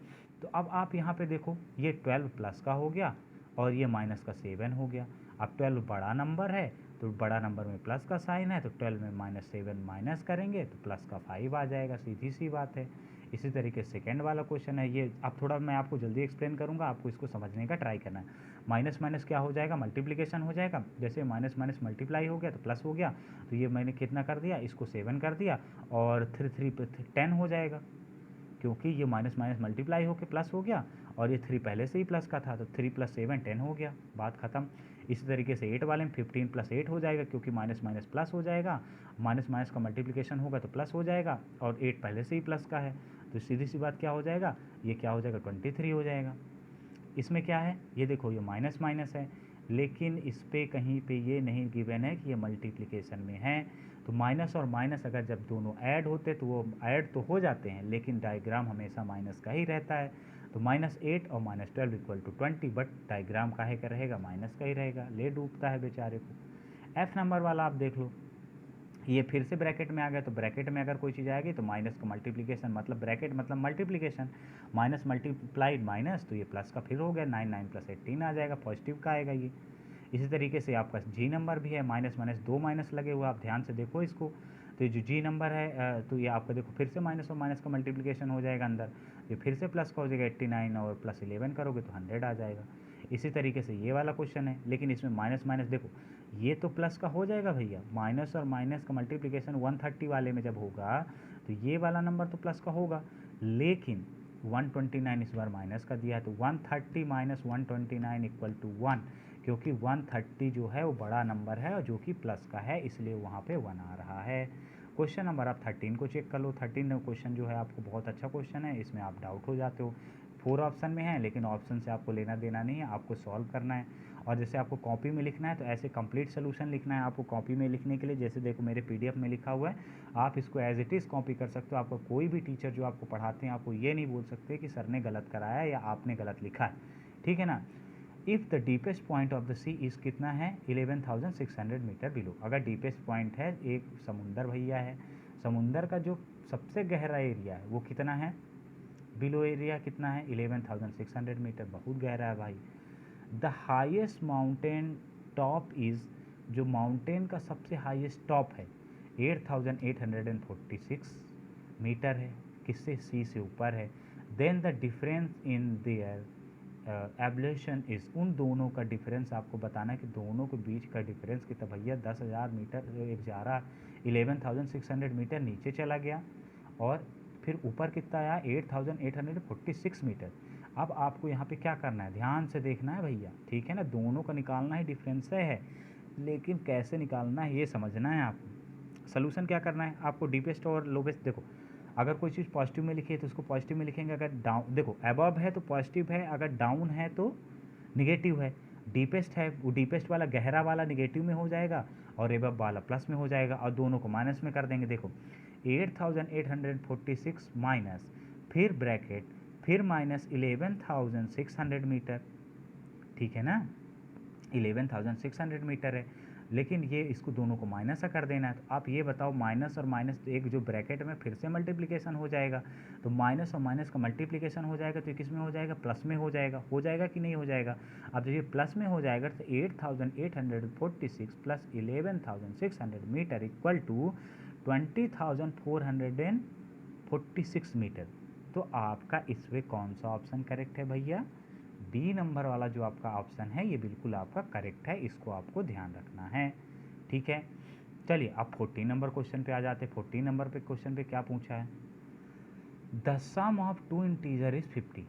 तो अब आप यहाँ पे देखो, ये 12 प्लस का हो गया और ये माइनस का 7 हो गया। अब 12 बड़ा नंबर है तो बड़ा नंबर में प्लस का साइन है, तो 12 में -7 माइनस करेंगे तो प्लस का 5 आ जाएगा, सीधी सी बात है। इसी तरीके से सेकेंड वाला क्वेश्चन है, ये अब थोड़ा मैं आपको जल्दी एक्सप्लेन करूँगा, आपको इसको समझने का ट्राई करना है। माइनस माइनस क्या हो जाएगा? मल्टीप्लिकेशन हो जाएगा। जैसे माइनस माइनस मल्टीप्लाई हो गया तो प्लस हो गया, तो ये मैंने कितना कर दिया? इसको 7 कर दिया, और 3 3 पे 10 हो जाएगा, क्योंकि ये माइनस माइनस मल्टीप्लाई होकर प्लस हो गया और ये 3 पहले से ही प्लस का था, तो 3 + 7 10 हो गया, बात ख़त्म। इसी तरीके से 8 वाले में 15 + 8 हो जाएगा, क्योंकि माइनस माइनस प्लस हो जाएगा, माइनस माइनस का मल्टीप्लिकेशन होगा तो प्लस हो जाएगा, और 8 पहले से ही प्लस का है, तो सीधी सी बात क्या हो जाएगा? ये क्या हो जाएगा? 23 हो जाएगा। इसमें क्या है? ये देखो ये माइनस माइनस है, लेकिन इस पे कहीं पे ये नहीं गिवन है कि ये मल्टीप्लिकेशन में है। तो माइनस और माइनस अगर जब दोनों ऐड होते तो वो ऐड तो हो जाते हैं, लेकिन डायग्राम हमेशा माइनस का ही रहता है। तो -8 और -12 = 20, बट डायग्राम काहे का रहेगा? माइनस का ही रहेगा। ले डूबता है बेचारे को। एफ नंबर वाला आप देख लो, ये फिर से ब्रैकेट में आ गया, तो ब्रैकेट में अगर कोई चीज़ आएगी तो माइनस का मल्टीप्लिकेशन, मतलब ब्रैकेट मतलब मल्टीप्लिकेशन, माइनस मल्टीप्लाइड माइनस, तो ये प्लस का फिर हो गया, 9 9 + 18 आ जाएगा, पॉजिटिव का आएगा ये। इसी तरीके से आपका जी नंबर भी है, माइनस माइनस 2 माइनस लगे हुए, आप ध्यान से देखो इसको। तो ये जो जी नंबर है तो ये आपका देखो फिर से माइनस और माइनस का मल्टीप्लिकेशन हो जाएगा अंदर, ये फिर से प्लस का हो जाएगा, 89 और +11 करोगे तो 100 आ जाएगा। इसी तरीके से ये वाला क्वेश्चन है, लेकिन इसमें माइनस माइनस देखो, ये तो प्लस का हो जाएगा भैया, माइनस और माइनस का मल्टीप्लिकेशन 130 वाले में जब होगा तो ये वाला नंबर तो प्लस का होगा, लेकिन 129 इस बार माइनस का दिया है, तो 130 - 129 = 1, क्योंकि 130 जो है वो बड़ा नंबर है और जो कि प्लस का है, इसलिए वहाँ पे 1 आ रहा है। क्वेश्चन नंबर आप 13 को चेक कर लो। 13 क्वेश्चन जो है आपको बहुत अच्छा क्वेश्चन है, इसमें आप डाउट हो जाते हो। 4 ऑप्शन में है, लेकिन ऑप्शन से आपको लेना देना नहीं है, आपको सॉल्व करना है। और जैसे आपको कॉपी में लिखना है तो ऐसे कंप्लीट सोल्यूशन लिखना है आपको कॉपी में लिखने के लिए। जैसे देखो मेरे PDF में लिखा हुआ है, आप इसको एज इट इज़ कॉपी कर सकते हो। आपका कोई भी टीचर जो आपको पढ़ाते हैं आपको ये नहीं बोल सकते कि सर ने गलत कराया या आपने गलत लिखा है, ठीक है ना। If the deepest point of the sea is कितना है? 11,600 मीटर बिलो। अगर डीपेस्ट पॉइंट है, एक समुंदर भैया है, समुंदर का जो सबसे गहरा एरिया है वो कितना है? बिलो एरिया कितना है? 11,600 मीटर, बहुत गहरा है भाई। The highest mountain top is, जो माउंटेन का सबसे हाईएस्ट टॉप है 8,846 मीटर है, किससे? सी से ऊपर है। Then the difference in their elevation is, उन दोनों का डिफरेंस आपको बताना है कि दोनों के बीच का डिफरेंस कितना भैया? 10,000 मीटर, 11,600 मीटर नीचे चला गया और फिर ऊपर कितना आया 8846 मीटर। अब आपको यहाँ पे क्या करना है, ध्यान से देखना है भैया, ठीक है ना, दोनों का निकालना ही डिफरेंस है, लेकिन कैसे निकालना है ये समझना है आपको। सोल्यूशन क्या करना है आपको, डीपेस्ट और लोवेस्ट। देखो अगर कोई चीज़ पॉजिटिव में लिखी है तो उसको पॉजिटिव में लिखेंगे, अगर डाउन, देखो अबव है तो पॉजिटिव है, अगर डाउन है तो निगेटिव है। डीपेस्ट है, वो डीपेस्ट वाला गहरा वाला निगेटिव में हो जाएगा और एबव वाला प्लस में हो जाएगा, और दोनों को माइनस में कर देंगे। देखो 8846 माइनस, फिर ब्रैकेट, फिर माइनस 11600 मीटर, ठीक है ना, 11600 मीटर है, लेकिन ये इसको दोनों को माइनस कर देना है। तो आप ये बताओ, माइनस और माइनस तो एक जो ब्रैकेट में फिर से मल्टीप्लिकेशन हो जाएगा, तो माइनस और माइनस का मल्टीप्लिकेशन हो जाएगा तो किस में हो जाएगा, प्लस में हो जाएगा कि नहीं हो जाएगा। अब जब ये प्लस में हो जाएगा तो 8846 plus 11600 metre equal to 20446 metre. तो आपका इसमें कौन सा ऑप्शन करेक्ट है भैया, बी नंबर वाला जो आपका ऑप्शन है ये बिल्कुल आपका करेक्ट है, इसको आपको ध्यान रखना है, ठीक है। चलिए अब 14 नंबर क्वेश्चन पे आ जाते हैं। 14 नंबर पे क्वेश्चन पे क्या पूछा है, the sum of two integer is 50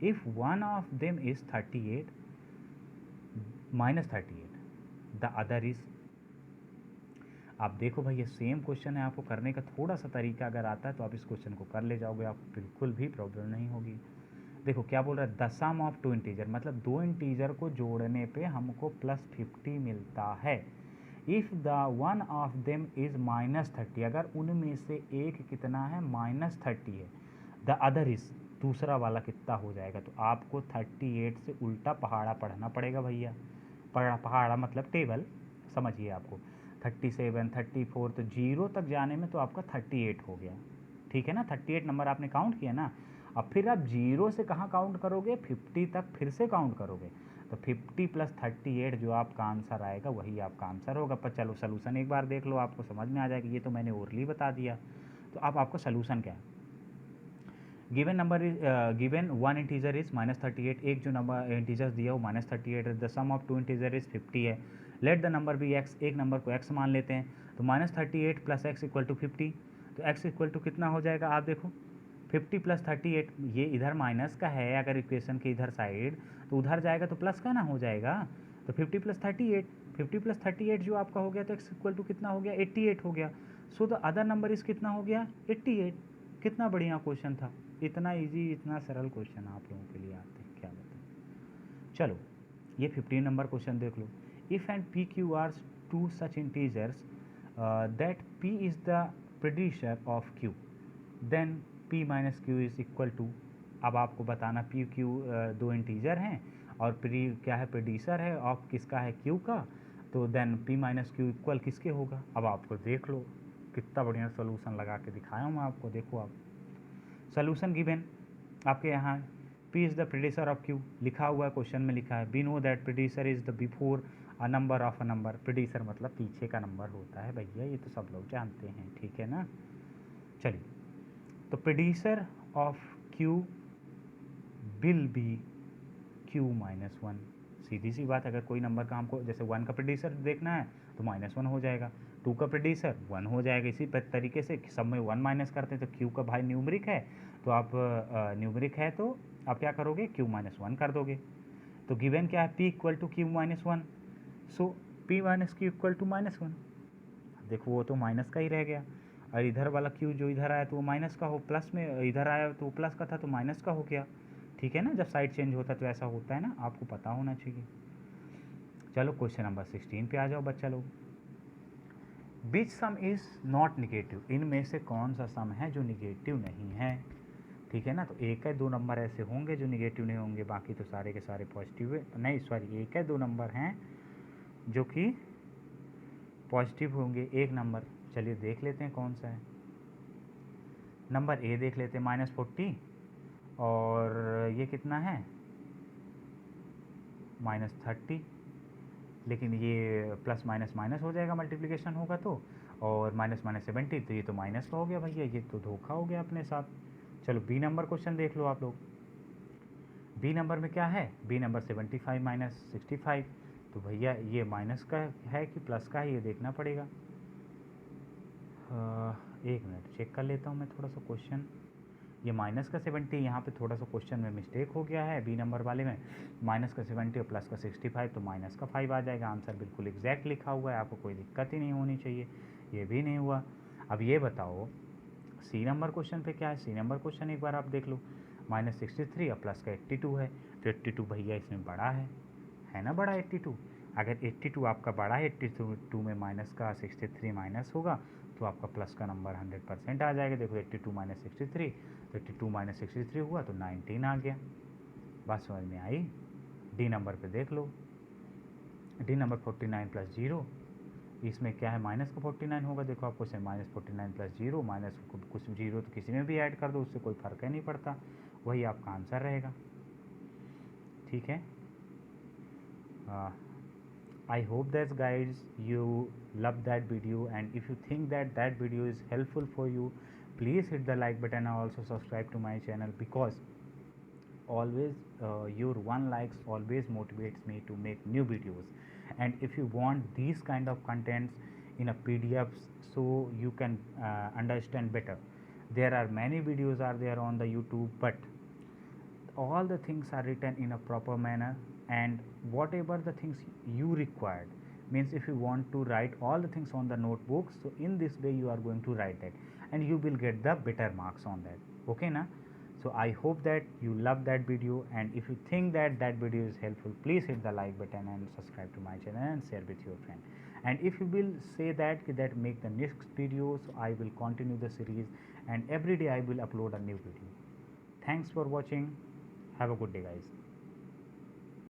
if one of them is 38 -38 the other is. आप देखो भैया सेम क्वेश्चन है, आपको करने का थोड़ा सा तरीका अगर आता है तो आप इस क्वेश्चन को कर ले जाओगे, आपको बिल्कुल भी प्रॉब्लम नहीं होगी। देखो क्या बोल रहा है, the sum of two integer, मतलब दो इंटीजर को जोड़ने पे हमको +50 मिलता है। If the one of them is -30, अगर उनमें से एक कितना है -30 है, द अदर इज़, दूसरा वाला कितना हो जाएगा। तो आपको 38 से उल्टा पहाड़ा पढ़ना पड़ेगा भैया, पहाड़ा मतलब टेबल, समझिए आपको 37 34, तो 0 तक जाने में तो आपका 38 हो गया, ठीक है ना, 38 नंबर आपने काउंट किया ना। अब फिर आप 0 से कहाँ काउंट करोगे, 50 तक फिर से काउंट करोगे, तो 50 + 38 जो आपका आंसर आएगा वही आपका आंसर होगा। पर चलो सलूशन एक बार देख लो, आपको समझ में आ जाएगा, ये तो मैंने ओरली बता दिया। तो अब आपको सलूशन क्या है, given number is given one integer is -38, एक जो नंबर इंटीजर्स दिया वो -38 है, the sum of two integer is 50 है, let the number be x, एक नंबर को x मान लेते हैं, तो -38 + x = 50, तो x = कितना हो जाएगा, आप देखो 50 + 38, ये इधर माइनस का है, अगर इक्वेशन के इधर साइड तो उधर जाएगा तो प्लस का ना हो जाएगा, तो 50 + 38, 50 + 38 जो आपका हो गया तो x = कितना हो गया, 88 हो गया। So the other number is कितना हो गया, 88। कितना बढ़िया क्वेश्चन था, इतना इजी, इतना सरल क्वेश्चन आप लोगों के लिए आते हैं, क्या बताएं। चलो ये 15 नंबर क्वेश्चन देख लो, if and P Q are two such integers that P is the predecessor of Q, then p - q is equal to. अब आपको बताना p q दो इंटीजर हैं और प्री क्या है, प्रेडिसर है ऑफ किसका है, q का, तो देन p - q इक्वल किसके होगा। अब आपको देख लो कितना बढ़िया सोल्यूशन लगा के दिखाया हूँ मैं आपको, देखो आप सोल्यूशन गिवन आपके यहाँ p is the predecessor of q लिखा हुआ है, क्वेश्चन में लिखा है, we know that predecessor is the before a number of a number, predecessor मतलब पीछे का नंबर होता है भैया, ये तो सब लोग जानते हैं, ठीक है ना। चलिए तो प्रेडिसर of q will be q - 1, सीधी सी बात, अगर कोई नंबर का हमको जैसे 1 का प्रेडिसर देखना है तो -1 हो जाएगा, 2 का प्रेडिसर 1 हो जाएगा, इसी तरीके से सब में 1 माइनस करते हैं। तो q का भाई न्यूमरिक है, तो आप न्यूमरिक है तो आप क्या करोगे, q - 1 कर दोगे। तो गिवन क्या है, p = q - 1, सो p - q = -1, देखो वो तो माइनस का ही रह गया, और इधर वाला q जो इधर आया तो वो माइनस का हो, प्लस में इधर आया तो प्लस का था तो माइनस का हो गया, ठीक है ना, जब साइड चेंज होता है तो ऐसा होता है ना, आपको पता होना चाहिए। चलो क्वेश्चन नंबर 16 पे आ जाओ बच्चा लोग, बीच सम इज़ नॉट निगेटिव, इनमें से कौन सा सम है जो निगेटिव नहीं है, ठीक है ना। तो एक है दो नंबर ऐसे होंगे जो निगेटिव नहीं होंगे, बाकी तो सारे के सारे पॉजिटिव, नहीं सॉरी एक है दो नंबर हैं जो कि पॉजिटिव होंगे, एक नंबर, चलिए देख लेते हैं कौन सा है। नंबर ए देख लेते हैं, -40, और ये कितना है -30, लेकिन ये प्लस माइनस माइनस हो जाएगा, मल्टीप्लिकेशन होगा तो, और -70, तो ये तो माइनस का हो गया भैया, ये तो धोखा हो गया अपने साथ। चलो बी नंबर क्वेश्चन देख लो आप लोग, बी नंबर में क्या है, बी नंबर 75 - 65, तो भैया ये माइनस का है कि प्लस का है ये देखना पड़ेगा। एक मिनट चेक कर लेता हूँ मैं थोड़ा सा क्वेश्चन। ये माइनस का 70, यहाँ पे थोड़ा सा क्वेश्चन में मिस्टेक हो गया है, बी नंबर वाले में माइनस का 70 और प्लस का 65, तो माइनस का 5 आ जाएगा। आंसर बिल्कुल एग्जैक्ट लिखा हुआ है, आपको कोई दिक्कत ही नहीं होनी चाहिए। ये भी नहीं हुआ। अब ये बताओ सी नंबर क्वेश्चन पे क्या है। सी नंबर क्वेश्चन एक बार आप देख लो, -63 और प्लस का 82 है, तो 82 भैया इसमें बड़ा है ना बड़ा 82। अगर 82 आपका बड़ा है, 82 में माइनस का 63 माइनस होगा तो आपका प्लस का नंबर 100% आ जाएगा। देखो 82 माइनस 63, तो 82 माइनस 63 हुआ तो 19 आ गया। बात समझ में आई। डी नंबर पे देख लो, डी नंबर 49 प्लस 0, इसमें क्या है माइनस का 49 होगा। देखो आपको से -49 प्लस 0, माइनस कुछ 0 तो किसी में भी ऐड कर दो, उससे कोई फ़र्क ही नहीं पड़ता, वही आपका आंसर रहेगा। ठीक है। I hope that guys you love that video, and if you think that that video is helpful for you, please hit the like button and also subscribe to my channel, because always your one likes always motivates me to make new videos. And if you want these kind of contents in a PDFs, so you can understand better, there are many videos are there on the YouTube, but all the things are written in a proper manner, and whatever the things you required, means if you want to write all the things on the notebooks, so in this way you are going to write that and you will get the better marks on that. Okay na? So I hope that you love that video, and if you think that that video is helpful, please hit the like button and subscribe to my channel and share with your friend. And if you will say that make the next video, so I will continue the series, and every day I will upload a new video. Thanks for watching. Have a good day, guys.